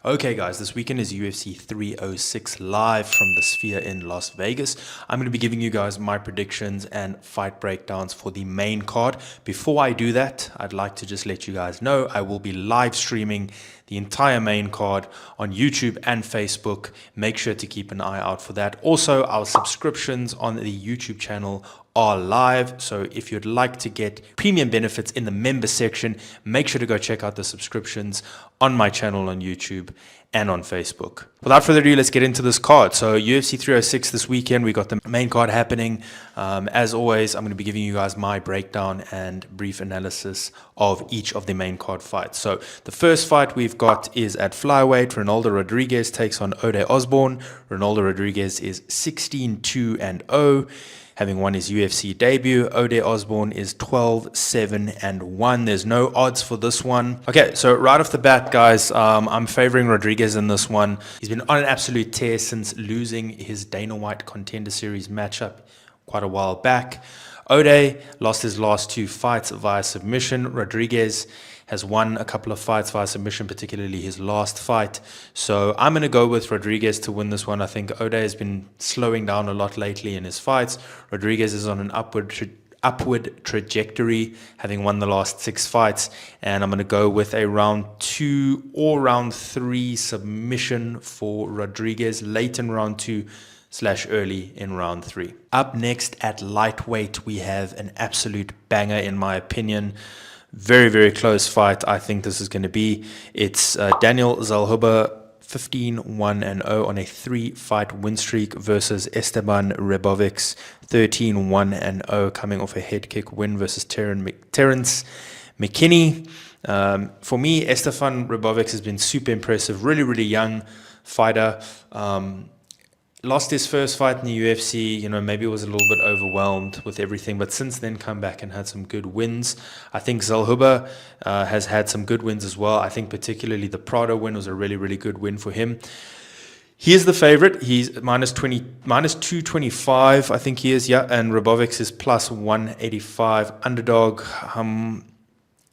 Okay guys, this weekend is UFC 306 live from the Sphere in Las Vegas. I'm going to be giving you guys my predictions and fight breakdowns for the main card. Before I do that, I'd like to just let you guys know I will be live streaming the entire main card on YouTube and Facebook. Make sure to keep an eye out for that. Also, our subscriptions on the YouTube channel are live, so if you'd like to get premium benefits in the member section, make sure to go check out the subscriptions on my channel on YouTube and on Facebook. Without further ado, let's get into this card. So UFC 306 this weekend, we got the main card happening. As always, I'm going to be giving you guys my breakdown and brief analysis of each of the main card fights. So the first fight we've got is at flyweight. Ronaldo Rodriguez takes on Ode Osborne. Ronaldo Rodriguez is 16-2-0. Having won his UFC debut. Ode Osborne is 12-7-1. There's no odds for this one. Okay, so right off the bat, guys, I'm favoring Rodriguez in this one. He's been on an absolute tear since losing his Dana White Contender Series matchup quite a while back. Ode lost his last two fights via submission. Rodriguez has won a couple of fights via submission, particularly his last fight. So I'm going to go with Rodriguez to win this one. I think Ode has been slowing down a lot lately in his fights. Rodriguez is on an upward trajectory, having won the last 6 fights. And I'm going to go with a round 2 or round 3 submission for Rodriguez late in round 2 / early in round 3. Up next at lightweight, we have an absolute banger in my opinion. Very, very close fight, I think this is going to be. It's Daniel Zalhuba, 15-1-0 on a 3-fight win streak versus Esteban Rebovic's 13-1-0 coming off a head kick win versus Terrence McKinney. For me, Esteban Rebovic has been super impressive. Really, really young fighter. Lost his first fight in the UFC, maybe was a little bit overwhelmed with everything, but since then come back and had some good wins. I think Zalhuba has had some good wins as well. I think particularly the Prado win was a really, really good win for him. He is the favorite. He's minus 225, I think he is, yeah, and Rebovix is plus 185 underdog.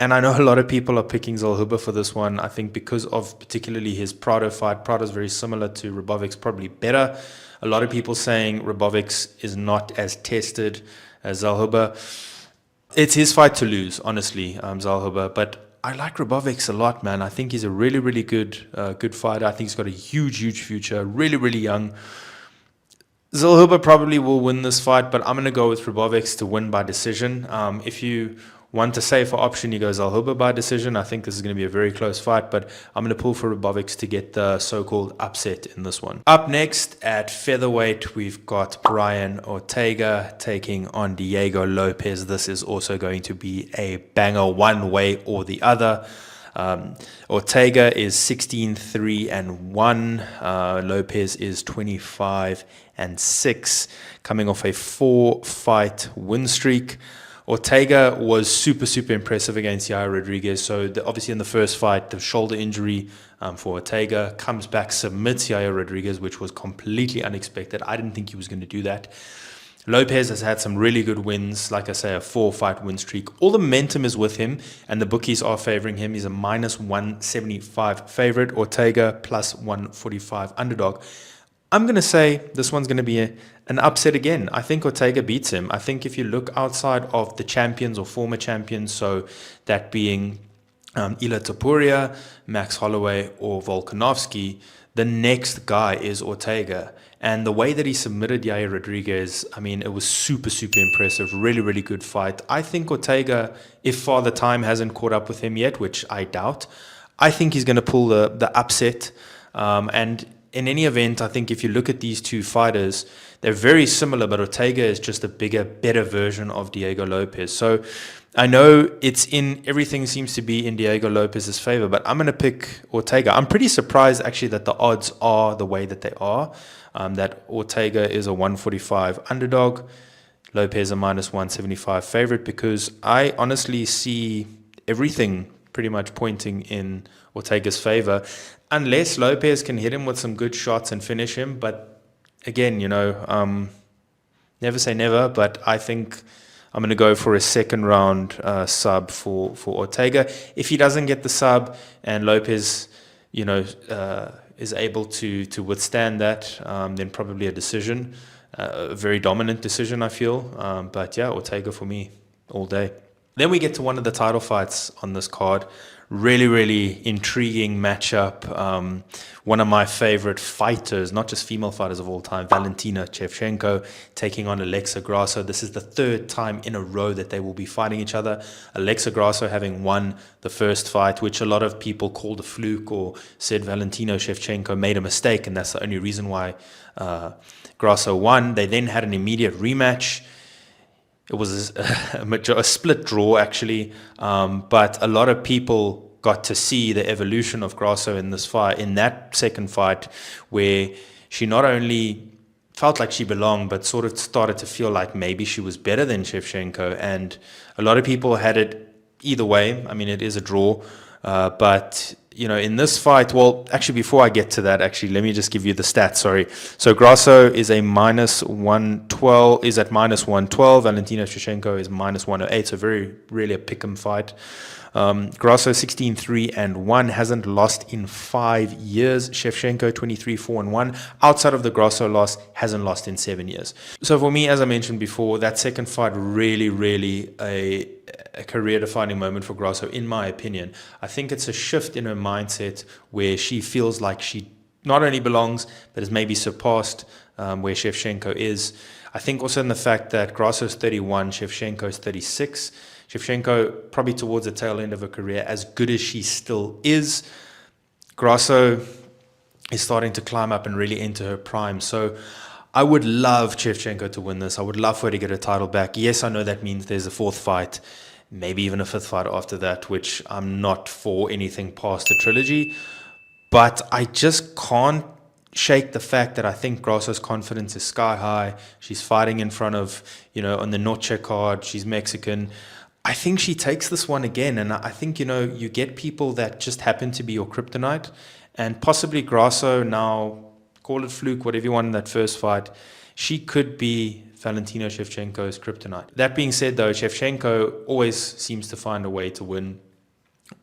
And I know a lot of people are picking Zalhuba for this one. I think because of particularly his Prado fight. Prado is very similar to Rebovic's, probably better. A lot of people saying Rebovic's is not as tested as Zalhuba. It's his fight to lose, honestly, Zalhuba. But I like Rebovic's a lot, man. I think he's a really, really good fighter. I think he's got a huge, huge future. Really, really young. Zalhuba probably will win this fight, but I'm going to go with Rebovic's to win by decision. If you want a safer option, you go Zalhuba by decision. I think this is going to be a very close fight, but I'm going to pull for Rebovic's to get the so-called upset in this one. Up next at featherweight, we've got Brian Ortega taking on Diego Lopez. This is also going to be a banger one way or the other. Ortega is 16-3-1. Lopez is 25-6, coming off a 4-fight win streak. Ortega was super, super impressive against Yair Rodriguez. So obviously in the first fight, the shoulder injury for Ortega comes back, submits Yair Rodriguez, which was completely unexpected. I didn't think he was going to do that. Lopez has had some really good wins, like I say, a 4-fight win streak. All the momentum is with him, and the bookies are favoring him. He's a minus 175 favorite. Ortega plus 145 underdog. I'm going to say this one's going to be an upset again. I think Ortega beats him. I think if you look outside of the champions or former champions, so that being Ila Topuria, Max Holloway, or Volkanovski, the next guy is Ortega. And the way that he submitted Yair Rodriguez, I mean, it was super, super impressive. Really, really good fight. I think Ortega, if Father Time hasn't caught up with him yet, which I doubt, I think he's going to pull the upset. And in any event, I think if you look at these two fighters, they're very similar, but Ortega is just a bigger, better version of Diego Lopez. So I know everything seems to be in Diego Lopez's favor, but I'm going to pick Ortega. I'm pretty surprised actually that the odds are the way that they are, that Ortega is a 145 underdog, Lopez a minus 175 favorite, because I honestly see everything pretty much pointing in Ortega's favor, unless Lopez can hit him with some good shots and finish him. But again, never say never, but I think I'm going to go for a second round sub for Ortega. If he doesn't get the sub and Lopez is able to withstand that, then probably a decision, a very dominant decision, I feel. But yeah, Ortega for me all day. Then we get to one of the title fights on this card. Really, really intriguing matchup. One of my favorite fighters, not just female fighters of all time, Valentina Shevchenko taking on Alexa Grasso. This is the third time in a row that they will be fighting each other. Alexa Grasso having won the first fight, which a lot of people called a fluke or said Valentina Shevchenko made a mistake, and that's the only reason why Grasso won. They then had an immediate rematch. It was a split draw, actually, but a lot of people got to see the evolution of Grasso in this fight, in that second fight, where she not only felt like she belonged, but sort of started to feel like maybe she was better than Shevchenko. And a lot of people had it either way. I mean, it is a draw, but in this fight, well, actually, before I get to that, let me just give you the stats, sorry. So Grasso is a minus 112, is at minus 112. Valentina Shevchenko is minus 108, so very, really a pick'em fight. Grasso 16-3-1, hasn't lost in 5 years. Shevchenko 23-4-1. Outside of the Grasso loss, hasn't lost in 7 years. So for me, as I mentioned before, that second fight really, really a career-defining moment for Grasso, in my opinion. I think it's a shift in her mindset where she feels like she not only belongs, but has maybe surpassed where Shevchenko is. I think also in the fact that Grasso's 31, Shevchenko's 36. Shevchenko probably towards the tail end of her career, as good as she still is. Grasso is starting to climb up and really enter her prime. So I would love Shevchenko to win this. I would love for her to get her title back. Yes, I know that means there's a fourth fight, maybe even a fifth fight after that, which I'm not for anything past the trilogy. But I just can't shake the fact that I think Grasso's confidence is sky high. She's fighting in front of, on the Noche card. She's Mexican. I think she takes this one again. And I think, you get people that just happen to be your kryptonite. And possibly Grasso now, call it fluke, whatever you want in that first fight, she could be Valentina Shevchenko's kryptonite. That being said, though, Shevchenko always seems to find a way to win.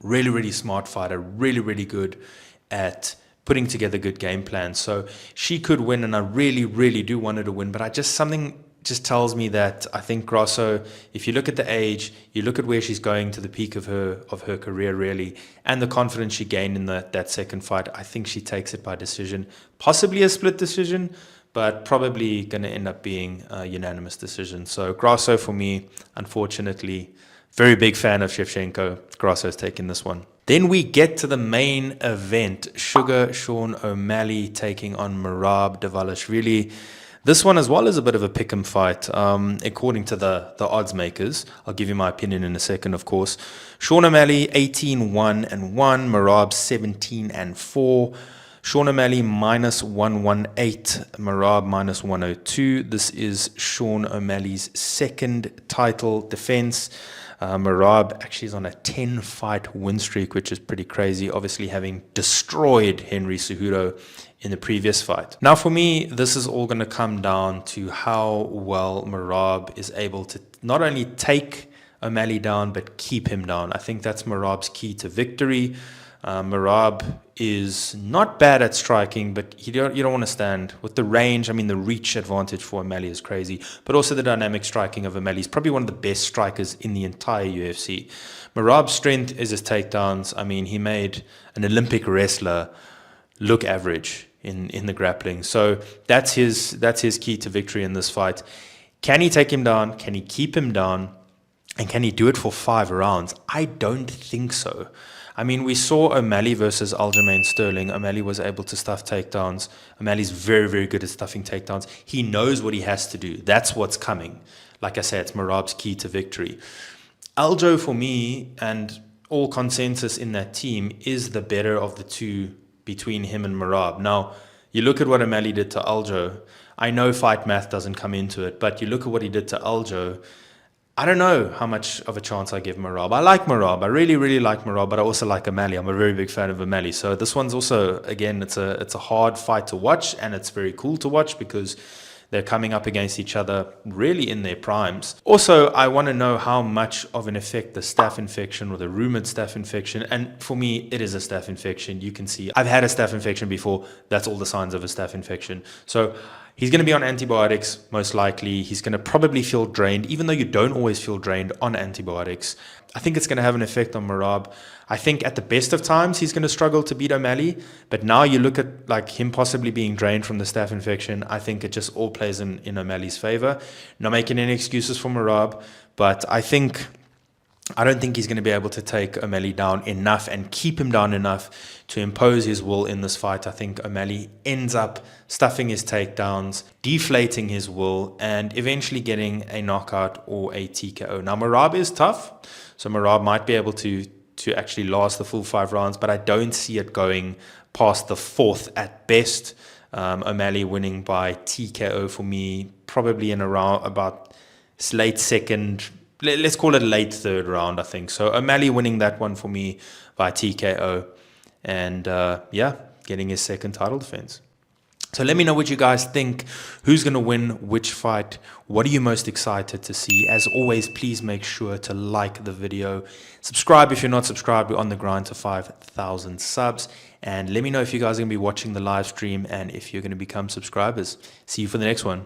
Really, really smart fighter. Really, really good at putting together good game plans. So she could win, and I really, really do want her to win. But something just tells me that I think Grasso, if you look at the age, you look at where she's going to the peak of her career, really, and the confidence she gained in that second fight, I think she takes it by decision, possibly a split decision, but probably going to end up being a unanimous decision. So Grasso for me, unfortunately. Very big fan of Shevchenko. Grasso's taking this one. Then we get to the main event. Sugar Sean O'Malley taking on Merab Dvalishvili. This one as well is a bit of a pick'em fight, according to the odds makers. I'll give you my opinion in a second, of course. Sean O'Malley 18-1-1, Merab 17-4. Sean O'Malley minus 118, Merab minus 102. This is Sean O'Malley's second title defense. Merab actually is on a 10-fight win streak, which is pretty crazy, obviously having destroyed Henry Cejudo in the previous fight. Now, for me, this is all going to come down to how well Merab is able to not only take O'Malley down, but keep him down. I think that's Merab's key to victory. Merab is not bad at striking, but you don't want to stand with the range. I mean, the reach advantage for O'Malley is crazy, but also the dynamic striking of O'Malley. He's probably one of the best strikers in the entire UFC. Merab's strength is his takedowns. I mean, he made an Olympic wrestler look average in the grappling. So that's his key to victory in this fight. Can he take him down? Can he keep him down? And can he do it for 5 rounds? I don't think so. I mean, we saw O'Malley versus Aljamain Sterling. O'Malley was able to stuff takedowns. O'Malley's very, very good at stuffing takedowns. He knows what he has to do. That's what's coming. Like I said, it's Merab's key to victory. Aljo, for me, and all consensus in that team, is the better of the two between him and Merab. Now, you look at what O'Malley did to Aljo. I know fight math doesn't come into it, but you look at what he did to Aljo. I don't know how much of a chance I give Merab. I like Merab. I really, really like Merab, but I also like O'Malley. I'm a very big fan of O'Malley. So this one's also, again, it's a hard fight to watch, and it's very cool to watch because They're coming up against each other really in their primes. Also, I want to know how much of an effect the staph infection or the rumored staph infection, and for me, it is a staph infection. You can see I've had a staph infection before. That's all the signs of a staph infection. So he's going to be on antibiotics, most likely. He's going to probably feel drained, even though you don't always feel drained on antibiotics. I think it's going to have an effect on Merab. I think at the best of times, he's going to struggle to beat O'Malley. But now you look at like him possibly being drained from the staph infection. I think it just all plays in O'Malley's favor. Not making any excuses for Merab, but I don't think he's going to be able to take O'Malley down enough and keep him down enough to impose his will in this fight. I think O'Malley ends up stuffing his takedowns, deflating his will, and eventually getting a knockout or a TKO. Now, Merab is tough, so Merab might be able to actually last the full 5 rounds, but I don't see it going past the 4th at best. O'Malley winning by TKO for me, probably in around about late second, let's call it late 3rd round, I think. So O'Malley winning that one for me by TKO, and getting his 2nd title defense. So let me know what you guys think. Who's going to win which fight? What are you most excited to see? As always, please make sure to like the video. Subscribe if you're not subscribed. We're on the grind to 5,000 subs. And let me know if you guys are going to be watching the live stream and if you're going to become subscribers. See you for the next one.